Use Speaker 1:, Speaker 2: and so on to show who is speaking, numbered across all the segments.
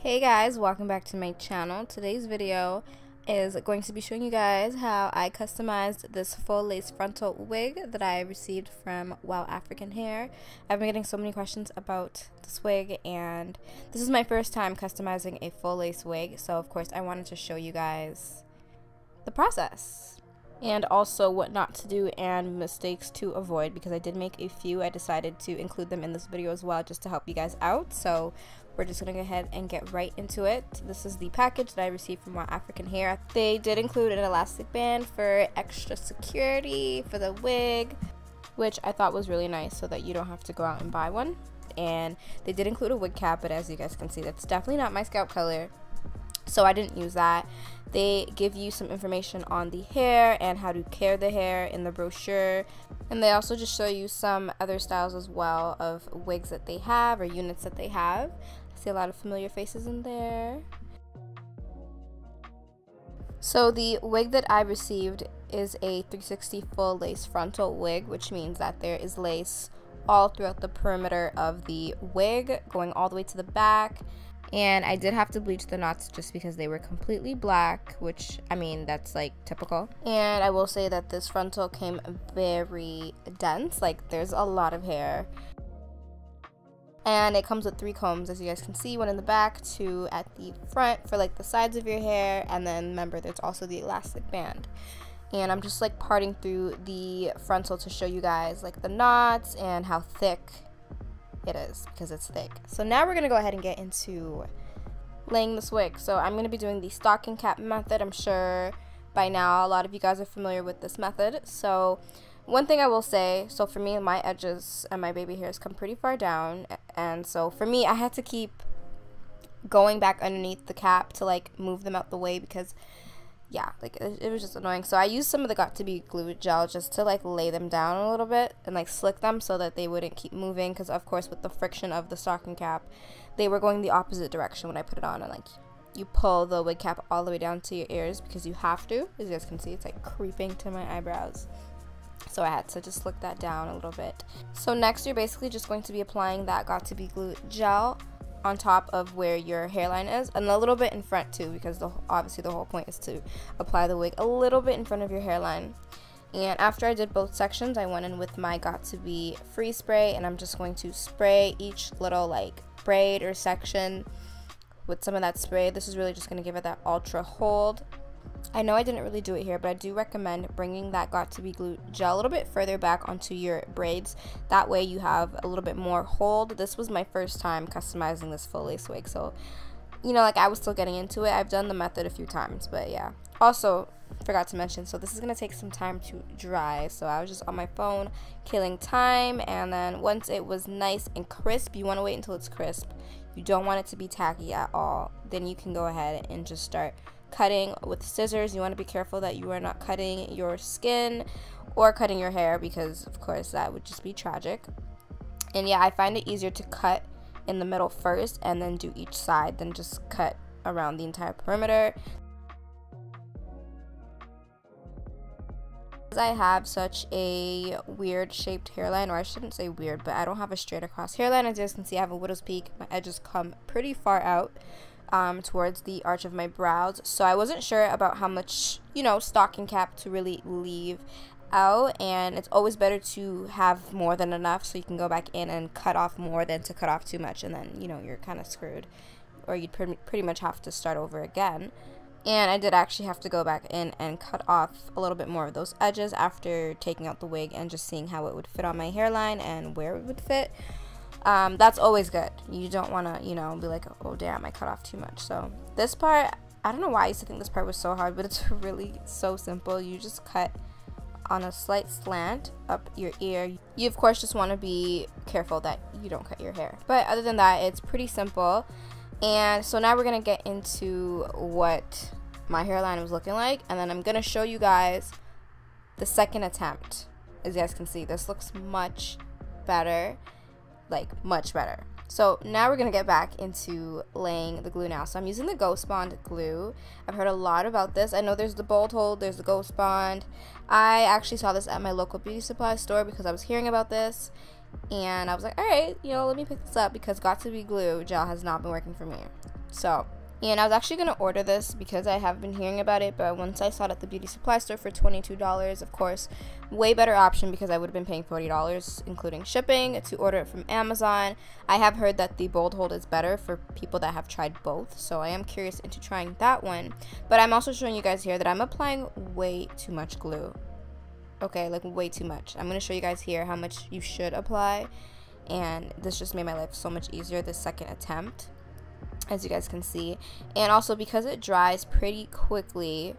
Speaker 1: Hey guys, welcome back to my channel. Today's video is going to be showing you guys how I customized this full lace frontal wig that I received from WowAfrican Hair. I've been getting so many questions about this wig, and this is my first time customizing a full lace wig, so of course I wanted to show you guys the process and also what not to do and mistakes to avoid, because I did make a few. I decided to include them in this video as well just to help you guys out. So we're just gonna go ahead and get right into it. This is the package that I received from WowAfrican Hair. They did include an elastic band for extra security for the wig, which I thought was really nice so that you don't have to go out and buy one. And they did include a wig cap, but as you guys can see, that's definitely not my scalp color, so I didn't use that. They give you some information on the hair and how to care the hair in the brochure, and they also just show you some other styles as well of wigs that they have or units that they have. I see a lot of familiar faces in there. So the wig that I received is a 360 full lace frontal wig, which means that there is lace all throughout the perimeter of the wig, going all the way to the back. And I did have to bleach the knots just because they were completely black, which, I mean, that's like typical. And I will say that this frontal came very dense, like there's a lot of hair. And it comes with 3 combs, as you guys can see, one in the back, 2 at the front for like the sides of your hair, and then remember there's also the elastic band. And I'm just like parting through the frontal to show you guys like the knots and how thick it is, because it's thick. So now we're gonna go ahead and get into laying this wig. So I'm gonna be doing the stocking cap method. I'm sure by now a lot of you guys are familiar with this method. So one thing I will say, so for me, my edges and my baby hairs come pretty far down, and so for me I had to keep going back underneath the cap to like move them out the way, because yeah, like it was just annoying. So I used some of the Got2b glue gel just to like lay them down a little bit and like slick them so that they wouldn't keep moving, because of course with the friction of the stocking cap they were going the opposite direction when I put it on, and like you pull the wig cap all the way down to your ears because you have to. As you guys can see, it's like creeping to my eyebrows, so I had to just slick that down a little bit. So next you're basically just going to be applying that Got2b glue gel on top of where your hairline is, and a little bit in front too, because obviously the whole point is to apply the wig a little bit in front of your hairline. And after I did both sections, I went in with my Got2b free spray, and I'm just going to spray each little like braid or section with some of that spray. This is really just going to give it that ultra hold. I know I didn't really do it here, but I do recommend bringing that Got2b glue gel a little bit further back onto your braids. That way you have a little bit more hold. This was my first time customizing this full lace wig, so you know, like I was still getting into it. I've done the method a few times, but yeah. Also, forgot to mention, so this is going to take some time to dry, so I was just on my phone killing time, and then once it was nice and crisp, you want to wait until it's crisp. You don't want it to be tacky at all. Then you can go ahead and just start cutting with scissors. You want to be careful that you are not cutting your skin or cutting your hair, because of course that would just be tragic. And yeah, I find it easier to cut in the middle first and then do each side than just cut around the entire perimeter. I have such a weird shaped hairline, or I shouldn't say weird, but I don't have a straight across hairline. As you guys can see, I have a widow's peak. My edges come pretty far out towards the arch of my brows, so I wasn't sure about how much, you know, stocking cap to really leave out, and it's always better to have more than enough so you can go back in and cut off more than to cut off too much, and then, you know, you're kind of screwed, or you'd pretty much have to start over again. And I did actually have to go back in and cut off a little bit more of those edges after taking out the wig and just seeing how it would fit on my hairline and where it would fit. That's always good. You don't want to, you know, be like, oh damn, I cut off too much. So this part, I don't know why I used to think this part was so hard, but it's really so simple. You just cut on a slight slant up your ear. You of course just want to be careful that you don't cut your hair, but other than that, it's pretty simple. And so now we're gonna get into what my hairline was looking like, and then I'm gonna show you guys the second attempt. As you guys can see, this looks much better, like much better. So now we're gonna get back into laying the glue now. So I'm using the Ghost Bond glue. I've heard a lot about this. I know there's the Bold Hold, there's the Ghost Bond. I actually saw this at my local beauty supply store because I was hearing about this, and I was like, alright, you know, let me pick this up because Got To Be Glue gel has not been working for me. So, and I was actually going to order this because I have been hearing about it, but once I saw it at the beauty supply store for $22, of course, way better option because I would have been paying $40 including shipping to order it from Amazon. I have heard that the Bold Hold is better for people that have tried both, so I am curious into trying that one. But I'm also showing you guys here that I'm applying way too much glue. Okay, like way too much. I'm going to show you guys here how much you should apply, and this just made my life so much easier this second attempt, as you guys can see. And also because it dries pretty quickly,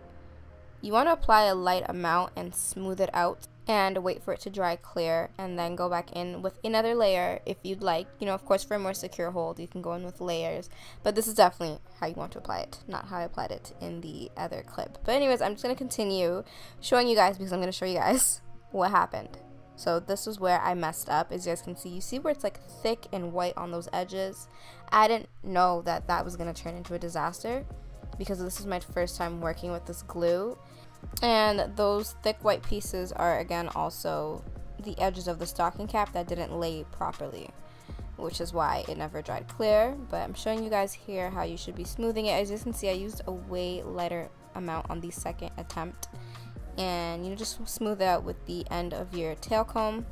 Speaker 1: you want to apply a light amount and smooth it out and wait for it to dry clear, and then go back in with another layer if you'd like. You know, of course, for a more secure hold you can go in with layers, but this is definitely how you want to apply it, not how I applied it in the other clip. But anyways, I'm just going to continue showing you guys because I'm going to show you guys what happened. So this was where I messed up. As you guys can see, you see where it's like thick and white on those edges. I didn't know that that was going to turn into a disaster because this is my first time working with this glue. And those thick white pieces are again also the edges of the stocking cap that didn't lay properly, which is why it never dried clear. But I'm showing you guys here how you should be smoothing it. As you can see, I used a way lighter amount on the second attempt, and you just smooth it out with the end of your tail comb.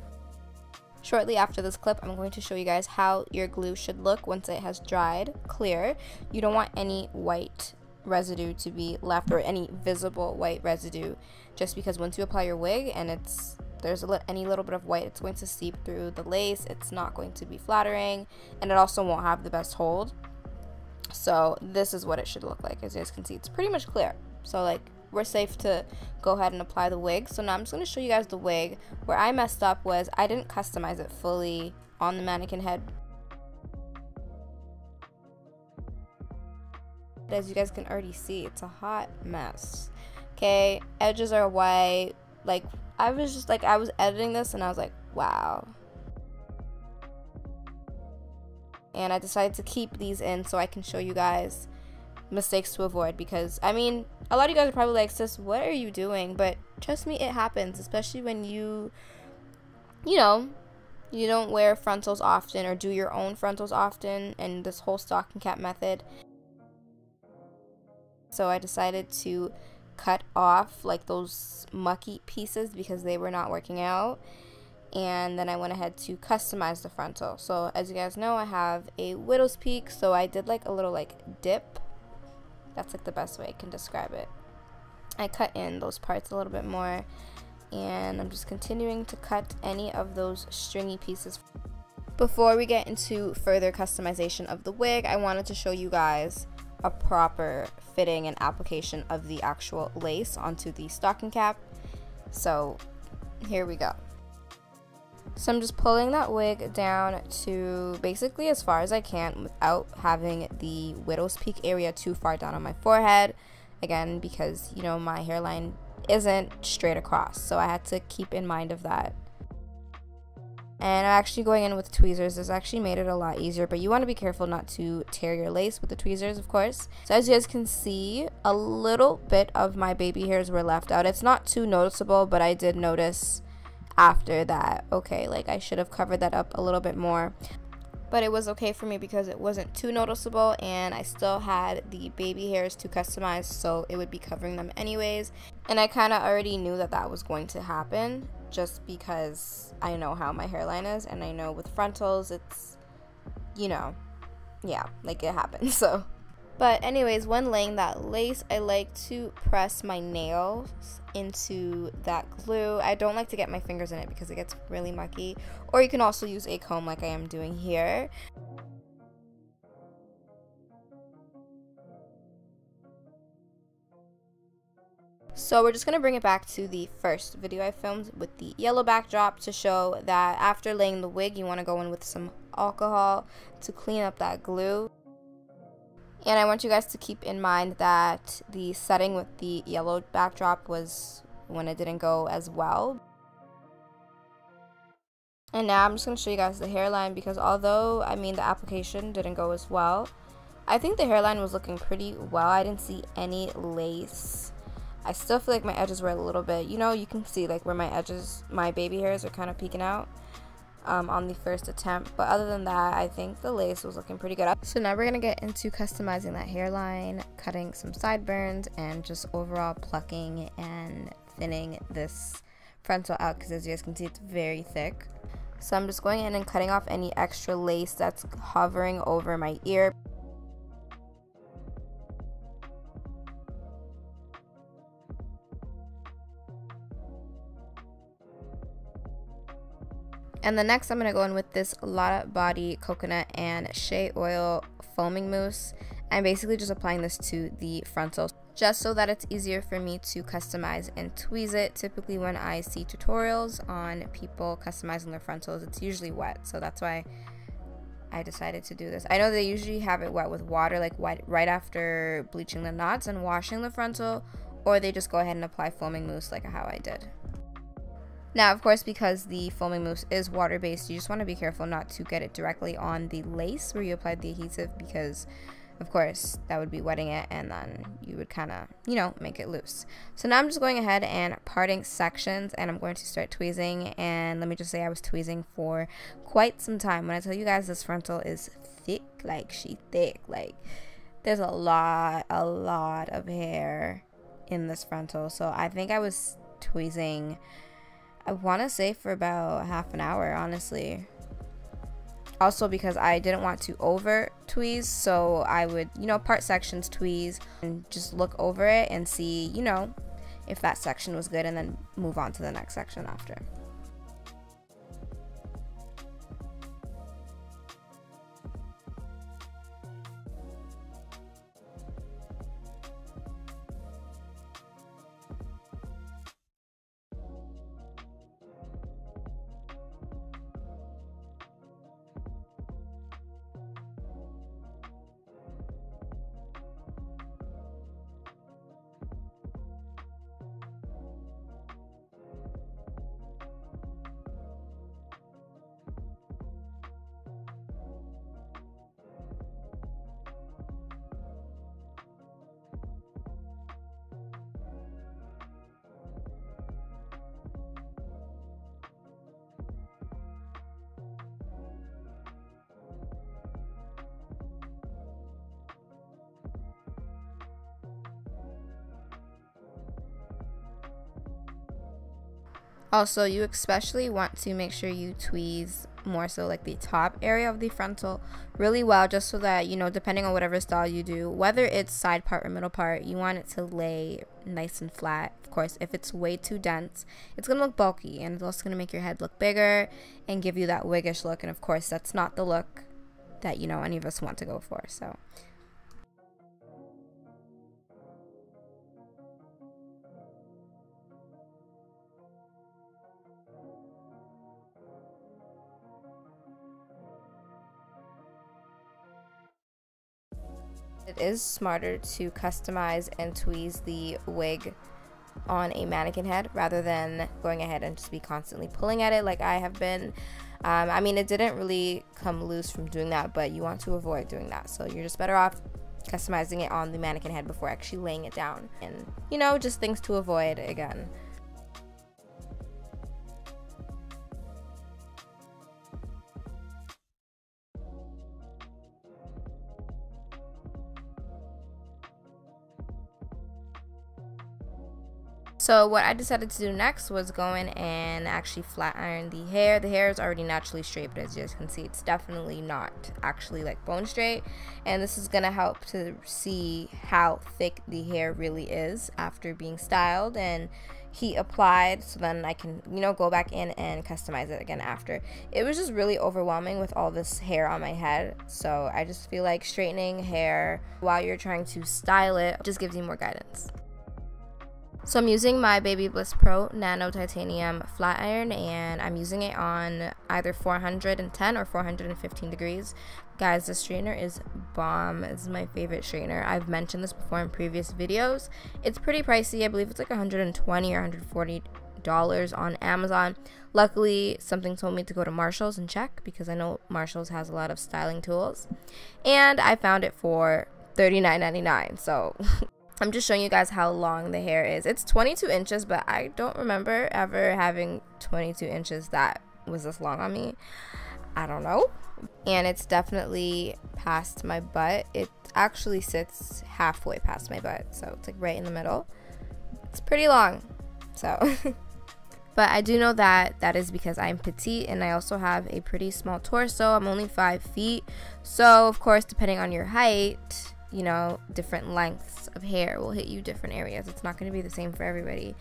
Speaker 1: Shortly after this clip, I'm going to show you guys how your glue should look once it has dried clear. You don't want any white residue to be left, or any visible white residue, just because once you apply your wig and there's any little bit of white, it's going to seep through the lace. It's not going to be flattering, and it also won't have the best hold. So this is what it should look like. As you guys can see, it's pretty much clear, so like we're safe to go ahead and apply the wig. So now I'm just going to show you guys the wig. Where I messed up was I didn't customize it fully on the mannequin head. As you guys can already see, it's a hot mess. Okay, edges are white. Like I was editing this and I was like, wow. And I decided to keep these in so I can show you guys mistakes to avoid, because I mean, a lot of you guys are probably like, sis, what are you doing? But trust me, it happens, especially when you know, you don't wear frontals often or do your own frontals often, and this whole stocking cap method. So I decided to cut off like those mucky pieces because they were not working out, and then I went ahead to customize the frontal. So as you guys know, I have a widow's peak, so I did like a little like dip. That's like the best way I can describe it. I cut in those parts a little bit more, and I'm just continuing to cut any of those stringy pieces. Before we get into further customization of the wig, I wanted to show you guys a proper fitting and application of the actual lace onto the stocking cap. So here we go. So I'm just pulling that wig down to basically as far as I can without having the widow's peak area too far down on my forehead. Again, because you know my hairline isn't straight across, so I had to keep in mind of that. And I'm actually going in with tweezers. This actually made it a lot easier, but you want to be careful not to tear your lace with the tweezers, of course. So as you guys can see, a little bit of my baby hairs were left out. It's not too noticeable, but I did notice after that, okay, like I should have covered that up a little bit more. But it was okay for me because it wasn't too noticeable, and I still had the baby hairs to customize, so it would be covering them anyways. And I kind of already knew that that was going to happen, just because I know how my hairline is, and I know with frontals it's, you know, yeah, like it happens. So but anyways, when laying that lace, I like to press my nails into that glue. I don't like to get my fingers in it because it gets really mucky, or you can also use a comb like I am doing here. So we're just going to bring it back to the first video I filmed with the yellow backdrop to show that after laying the wig, you want to go in with some alcohol to clean up that glue. And I want you guys to keep in mind that the setting with the yellow backdrop was when it didn't go as well. And now I'm just going to show you guys the hairline, because although, I mean, the application didn't go as well, I think the hairline was looking pretty well. I didn't see any lace. I still feel like my edges were a little bit, you know, you can see like where my edges, my baby hairs are kind of peeking out. on the first attempt, but other than that, I think the lace was looking pretty good. So now we're gonna get into customizing that hairline, cutting some sideburns, and just overall plucking and thinning this frontal out, because as you guys can see, it's very thick. So I'm just going in and cutting off any extra lace that's hovering over my ear. And the next I'm going to go in with this Lotta Body Coconut and Shea Oil Foaming Mousse. I'm basically just applying this to the frontal, just so that it's easier for me to customize and tweeze it. Typically when I see tutorials on people customizing their frontals, it's usually wet, so that's why I decided to do this. I know they usually have it wet with water, like right after bleaching the knots and washing the frontal, or they just go ahead and apply foaming mousse like how I did. Now, of course, because the foaming mousse is water-based, you just want to be careful not to get it directly on the lace where you applied the adhesive, because, of course, that would be wetting it, and then you would kind of, you know, make it loose. So now I'm just going ahead and parting sections, and I'm going to start tweezing, and let me just say I was tweezing for quite some time. When I tell you guys this frontal is thick, like, she thick, like, there's a lot of hair in this frontal, so I think I was tweezing, I want to say, for about half an hour, honestly. Also because I didn't want to over tweeze, so I would, you know, part sections tweeze and just look over it and see, you know, if that section was good, and then move on to the next section after. Also, you especially want to make sure you tweeze more so like the top area of the frontal really well, just so that, you know, depending on whatever style you do, whether it's side part or middle part, you want it to lay nice and flat. Of course, if it's way too dense, it's gonna look bulky, and it's also gonna make your head look bigger and give you that wiggish look, and of course that's not the look that, you know, any of us want to go for. So it is smarter to customize and tweeze the wig on a mannequin head rather than going ahead and just be constantly pulling at it like I have been. I mean, it didn't really come loose from doing that, but you want to avoid doing that. So you're just better off customizing it on the mannequin head before actually laying it down. And, you know, just things to avoid again. So what I decided to do next was go in and actually flat iron the hair. The hair is already naturally straight, but as you guys can see, it's definitely not actually like bone straight. And this is gonna help to see how thick the hair really is after being styled and heat applied, so then I can, you know, go back in and customize it again after. It was just really overwhelming with all this hair on my head, so I just feel like straightening hair while you're trying to style it just gives you more guidance. So I'm using my Baby Bliss Pro Nano Titanium Flat Iron, and I'm using it on either 410 or 415 degrees. Guys, this straightener is bomb. This is my favorite straightener. I've mentioned this before in previous videos. It's pretty pricey. I believe it's like $120 or $140 on Amazon. Luckily, something told me to go to Marshall's and check, because I know Marshall's has a lot of styling tools. And I found it for $39.99, so... I'm just showing you guys how long the hair is. It's 22 inches, but I don't remember ever having 22 inches that was this long on me. I don't know. And it's definitely past my butt. It actually sits halfway past my butt, so it's like right in the middle. It's pretty long, so but I do know that that is because I'm petite, and I also have a pretty small torso. I'm only 5 feet, so of course, depending on your height, you know, different lengths of hair will hit you different areas. It's not going to be the same for everybody.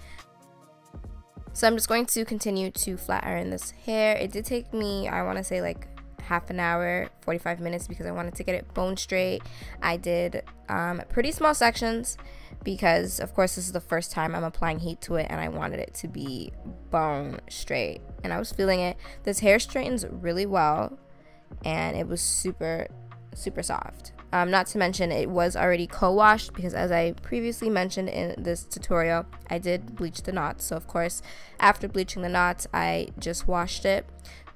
Speaker 1: So I'm just going to continue to flat iron this hair. It did take me, I want to say, like half an hour, 45 minutes, because I wanted to get it bone straight. I did pretty small sections because, of course, this is the first time I'm applying heat to it, and I wanted it to be bone straight, and I was feeling it. This hair straightens really well, and it was super soft. Not to mention, it was already co-washed because, as I previously mentioned in this tutorial, I did bleach the knots. So of course, after bleaching the knots, I just washed it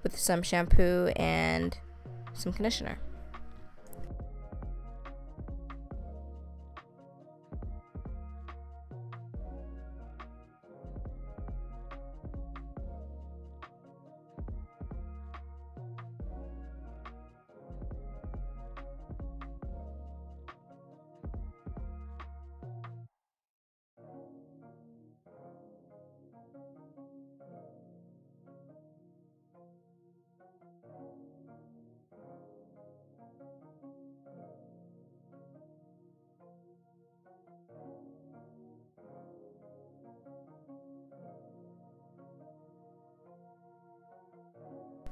Speaker 1: with some shampoo and some conditioner.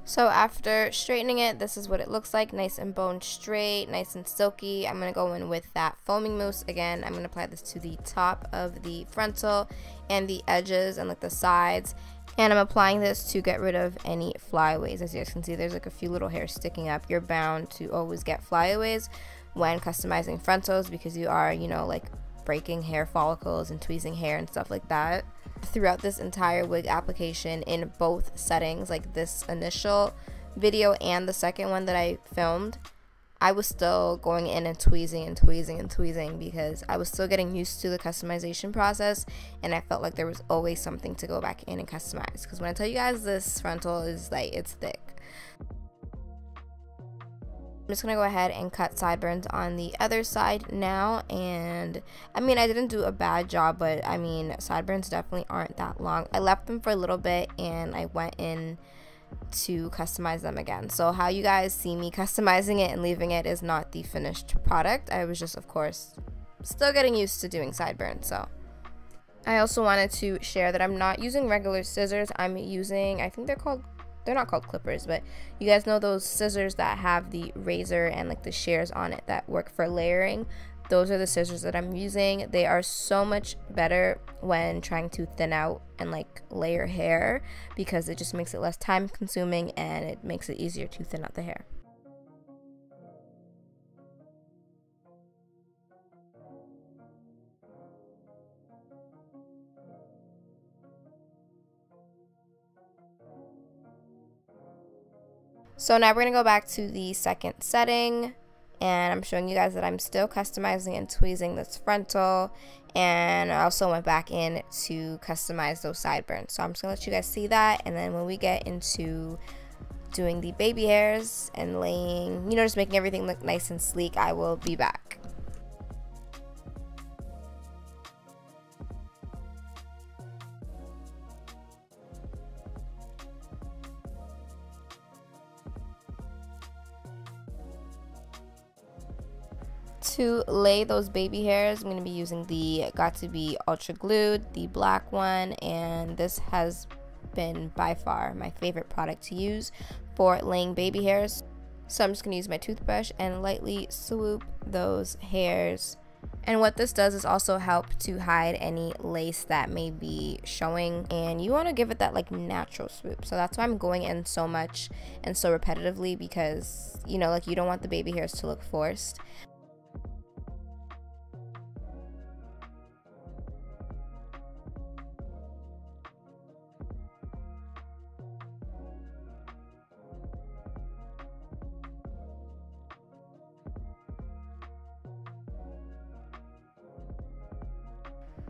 Speaker 1: So after straightening it, this is what it looks like, nice and bone straight, nice and silky. I'm going to go in with that foaming mousse again. I'm going to apply this to the top of the frontal and the edges and like the sides. And I'm applying this to get rid of any flyaways. As you guys can see, there's like a few little hairs sticking up. You're bound to always get flyaways when customizing frontals because you are, you know, like breaking hair follicles and tweezing hair and stuff like that. Throughout this entire wig application in both settings, like this initial video and the second one that I filmed, I was still going in and tweezing and tweezing and tweezing because I was still getting used to the customization process, and I felt like there was always something to go back in and customize. Because when I tell you guys, this frontal is like, it's thick. I'm just gonna go ahead and cut sideburns on the other side now, and I mean, I didn't do a bad job, but I mean, sideburns definitely aren't that long. I left them for a little bit and I went in to customize them again. So how you guys see me customizing it and leaving it is not the finished product. I was just, of course, still getting used to doing sideburns. So I also wanted to share that I'm not using regular scissors. I'm using, I think they're not called clippers, but you guys know those scissors that have the razor and like the shears on it that work for layering. Those are the scissors that I'm using. They are so much better when trying to thin out and like layer hair because it just makes it less time consuming and it makes it easier to thin out the hair. So now we're going to go back to the second setting, and I'm showing you guys that I'm still customizing and tweezing this frontal, and I also went back in to customize those sideburns. So I'm just going to let you guys see that, and then when we get into doing the baby hairs and laying, you know, just making everything look nice and sleek, I will be back. To lay those baby hairs, I'm going to be using the Got To Be Ultra Glued, the black one, and this has been by far my favorite product to use for laying baby hairs. So I'm just going to use my toothbrush and lightly swoop those hairs. And what this does is also help to hide any lace that may be showing, and you want to give it that like natural swoop. So that's why I'm going in so much and so repetitively, because, you know, like you don't want the baby hairs to look forced.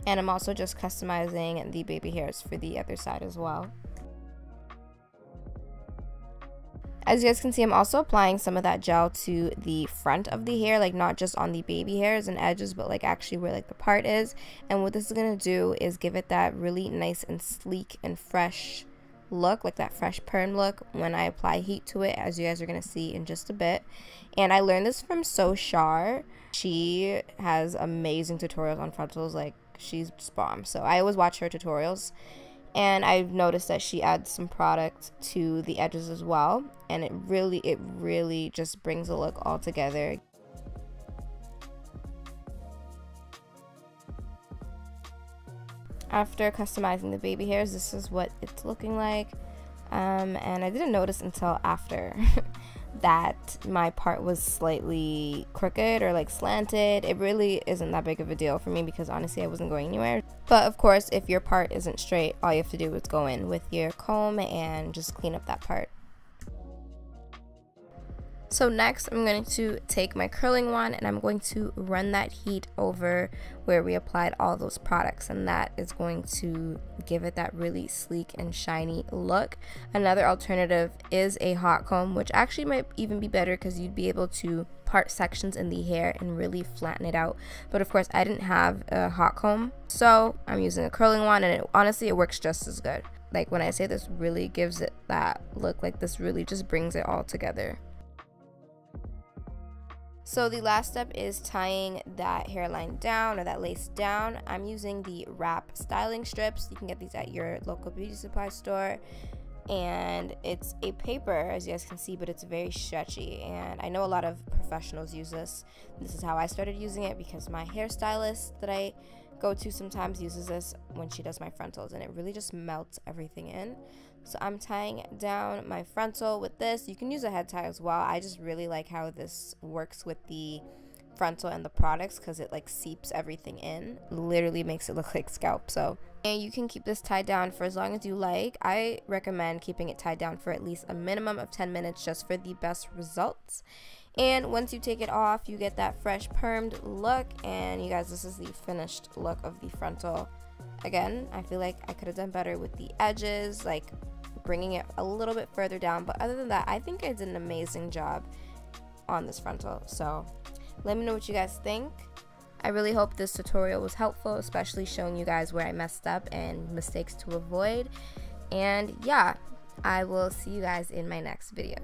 Speaker 1: And I'm also just customizing the baby hairs for the other side as well. As you guys can see, I'm also applying some of that gel to the front of the hair, like not just on the baby hairs and edges, but like actually where like the part is. And what this is going to do is give it that really nice and sleek and fresh look, like that fresh perm look when I apply heat to it, as you guys are going to see in just a bit. And I learned this from So Char. She has amazing tutorials on frontals, like she's just bomb. So I always watch her tutorials. And I've noticed that she adds some product to the edges as well, and it really just brings the look all together. After customizing the baby hairs, this is what it's looking like, and I didn't notice until after that my part was slightly crooked or like slanted. It really isn't that big of a deal for me because honestly I wasn't going anywhere. But of course, if your part isn't straight, all you have to do is go in with your comb and just clean up that part. So next, I'm going to take my curling wand and I'm going to run that heat over where we applied all those products, and that is going to give it that really sleek and shiny look. Another alternative is a hot comb, which actually might even be better because you'd be able to part sections in the hair and really flatten it out. But of course, I didn't have a hot comb, so I'm using a curling wand, and honestly, it works just as good. Like when I say this really gives it that look, like this really just brings it all together. So the last step is tying that hairline down, or that lace down. I'm using the wrap styling strips. You can get these at your local beauty supply store. And it's a paper, as you guys can see, but it's very stretchy. And I know a lot of professionals use this. This is how I started using it because my hairstylist that I go to sometimes uses this when she does my frontals, and it really just melts everything in. So I'm tying down my frontal with this. You can use a head tie as well. I just really like how this works with the frontal and the products because it like seeps everything in. Literally makes it look like scalp. So, and you can keep this tied down for as long as you like. I recommend keeping it tied down for at least a minimum of 10 minutes just for the best results. And once you take it off, you get that fresh permed look. And you guys, this is the finished look of the frontal. Again, I feel like I could have done better with the edges, like bringing it a little bit further down, but other than that, I think I did an amazing job on this frontal. So let me know what you guys think. I really hope this tutorial was helpful, especially showing you guys where I messed up and mistakes to avoid. And yeah, I will see you guys in my next video.